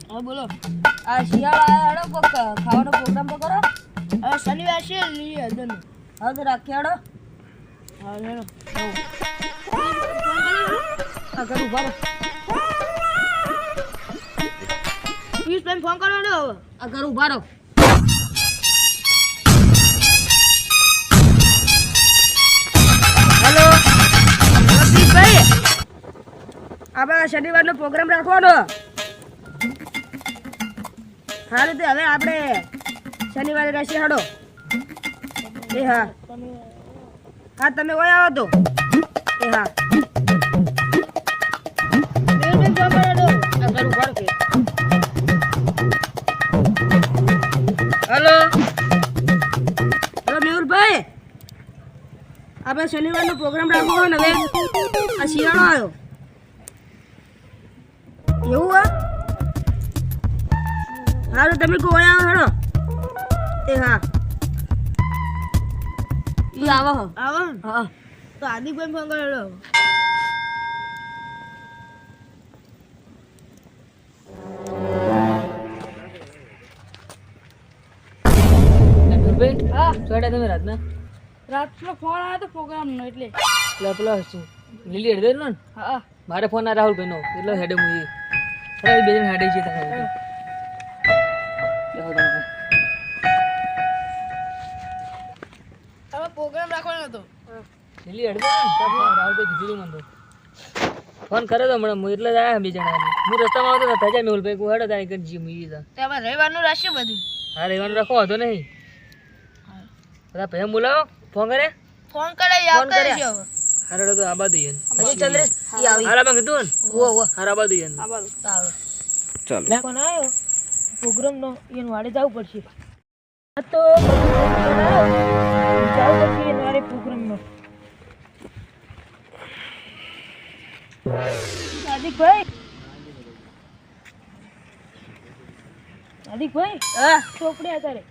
હા બોલો. આ શિયાળા હેડો કોક ખાવાનો પ્રોગ્રામ તો કરો. હવે શનિવાર છે લીલી હદનો. હા તો રાખી હેડો. હા હેડો. આ કરું ઉભા રહો. પિયુષભાઈ ફોન કરો ને હવે. આ કરું ઉભા રહો. હેલો પિયુષભાઈ, આપણે શનિવારનો પ્રોગ્રામ રાખવાનો. સારું તો હવે આપણે શનિવારે રહેશે હેડો. એ હા હા તમે ઓય આવો તો. એ હા હેલો હેલો મેહુલભાઈ, આપણે શનિવારનો પ્રોગ્રામ રાખવો હોય ને. હવે આ શિયાળો આવ્યો એવું હા. હારું તમે કોઈ આવો હેડો. એ હા ઈ આવો આવો. હા તો હાર્દિકભાઈ ફોન કરો હેડો. હા ચોડા તમે રાતના રાતનો ફોન આવ્યો તો પ્રોગ્રામનો એટલે. પેલો લીલી હેડે ને. હા મારે ફોન આ રાહુલભાઈ નો એટલે હેડે હું બે જણ હેડે છે તમે. હવે પ્રોગ્રામ રાખવાનો હતો. લીલી હેડે ને રાહુલભાઈ કીધું મને તો ફોન કર્યો તો હમણાં હું એટલે જ આવ્યા બે જણા. હું રસ્તામાં આવતો હતા ત્યાં મેહુલભાઈ કોઈ હેડો ત્યાં કરી જી હવે રવિવારનું રાખશે બધું. હા રહેવાનું રાખો વાંધો નહીં. બધા ભાઈ બોલાવો ફોન કરે. ફોન કરે યાદ કરે છે હવે. હારે તો આ બાજુ યન હજી ચંદ્રેશ ઈ આવી. હારા માં કીધું ને ઓ ઓ હારા બાજુ યન. આ બાજુ આવે. ચાલો ફોન આવ્યો પ્રોગ્રામ નો એને વાડે જવું પડશે. આ તો જવું પડશે એને વાડે પ્રોગ્રામ નો. હાર્દિકભાઈ હા ચોપડી અત્યારે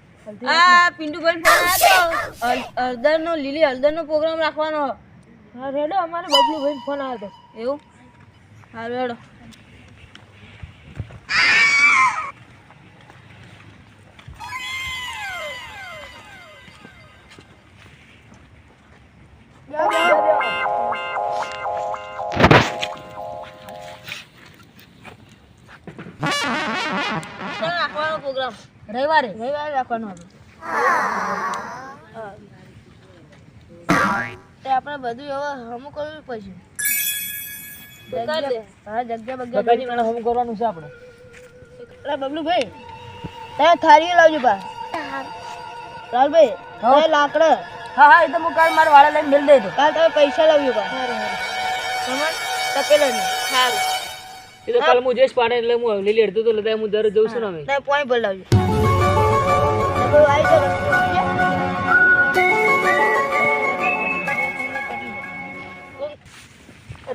આ પિન્ટુભાઈ ફોન આવ્યો તો હળદરનો લીલી હળદરનો પ્રોગ્રામ રાખવાનો. હા રેડો અમારે બબલુભાઈ ફોન આવ્યો તો એવું. હા રેડો. રાખવાનો પ્રોગ્રામ રવિવારે રાખવાનો હતો. આપણે બધું હવે હમું કરવું પડશે. હા જગ્યા બગાજી મને હમ કરવાનું છે આપણે. બબલુભાઈ તમે થાળી લાવજો બા. રાહુલભાઈ તમે લાકડા. હા હા એ તો હું કાલ મારા વાળા લઈને મેળ દઈ દઉં. કાલ તમે પૈસા લાવજો બા. તપેલો નહીં સારું. એ તો કાલ હું જઈશ પાડે એટલે હું લીલી હેડતો તો લતા હું દરરોજ જઉં છું ને. અમે તમે પોઈન્ટ પર લાવજો.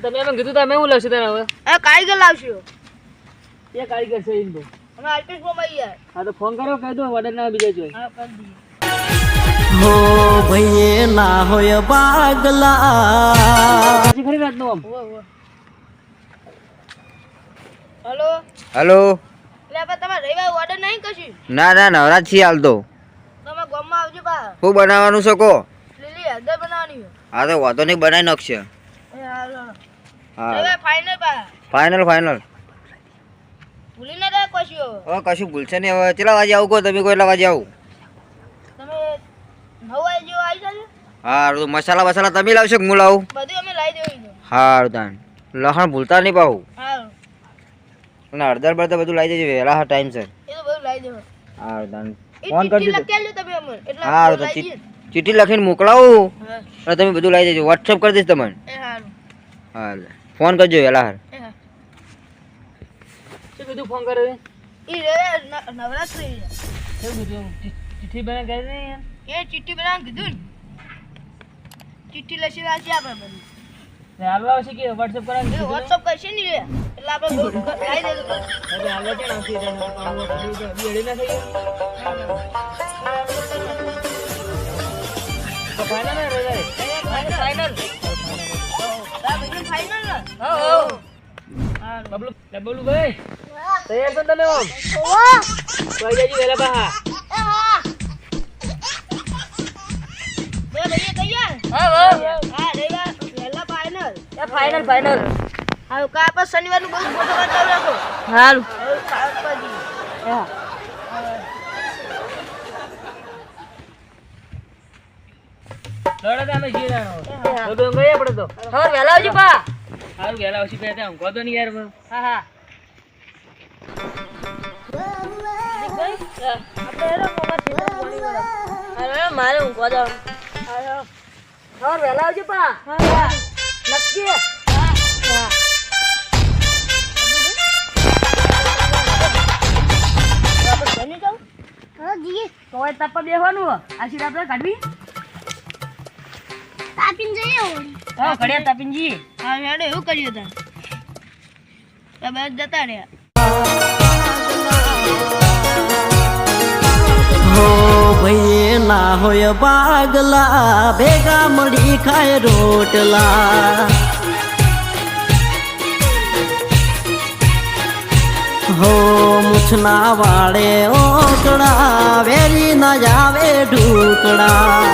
તમે એમ કીધું તો અમે હું લાવશું તને હવે. કારીગર લાવશું. એ કારીગર છે એમ તો. અમે આર્ટિસ્ટ માં યાર. હા તો ફોન કરો કહી દો ઓર્ડર ના બીજા જોઈ. હા કરી દઈએ. હો ભઈએ ના હોય પાગલા. પછી ખરી રાત નો આમ. Hello hello. એટલે આપણે તમારે રવિવાર ઓર્ડર નહીં કશું. ના ના નવરાજ છીએ હાલ તો. તમે ગામમાં આવજો બા. શું બનાવવાનું છે કો? લીલી હળદર બનાવવાની છે. હા તો વાંધો નહીં બનાવી નાખશે. એ હાલો હા રવિવાર ફાઇનલ બા. Final final. ભૂલી ના જાય કશું. હવે કશું ભૂલશે નહીં. હવે કેટલા વાગે આવું કહો તમે? કેટલા વાગે આવું? તમે 9 વાગે જેવો આવી જજો. હા તો મસાલા બસાલા તમે લાવશો કે હું લાવું? બધું અમે લાવી દેવું. સારું તાન લસણ ભૂલતા નહીં પાવું. હારું અને હળદર બળદર બધું લાવી દેજો વહેલા હા ટાઈમ સર. એ તો બધું લાવી દેવું. સારું તાન એ ફોન કરી ચિઠ્ઠી દેજો. લખી આલજો તમે અમને. એટલે સારું તો લાવી દઈએ. ચીઠી લખીને મોકલાવું હા અને તમે બધું લાવી દેજો. વોટ્સઅપ કરી દઈશ તમને. એ હારું. હા ફોન કરજો વહેલા હાર. એ હા શું કીધું ફોન કર્યો એ? ઈ નવરાત્રી શું કીધું ચિઠ્ઠી બના કરી દે યાર. એ ચિઠ્ઠી બનાવવાનું કીધું ને. ચિઠ્ઠી લખી રાખી આપણે બધી. હાલવા આવશે કે વોટ્સઅપ કરાવી એ દીધું? વોટ્સઅપ કરશે ને એટલે આપણે બધું લાવી દેવું. એટલે હાલવા છે ને આવશે એટલે એડી ના થઈ તો ફાઇનલ ને રે ફાઇનલ ફાઇનલ ને. બબલુ ભાઈ તૈયાર છો તમે ઓમ તો આવી જજો વેલા બા બે ભઈએ તૈયાર હા હા રેવા પહેલા ફાઇનલ ફાઇનલ ફાઇનલ હા કા પર શનિવાર નું બહુ મોટો કરતા રાખો હારું હા લડો તમે જીરાણો તો ડોંગળી આપણે તો હવે વેલા આવજો પા હારું વેલા આવશે બે ત્યાં ઊંઘો તો નહીં યાર હા હા આપણે એનો મોમાં છે અરે મારે ઊંઘવા દો હા વેલા આવજો પા હા નક્કી હા તોય તપ બેહવાનું આશીર્વાદ આપણે કાઢવી તાપીન જઈએ હા ઘડિયા તાપીનજી હા હેડો એવું કર્યું તા તમે જતા રહ્યા હો ભાઈ ના હોય બાગલા ભેગા મળી ખાય રોટલા હો મુછના વાળે ઓકડા વેરી ના જાવે ઢુકડા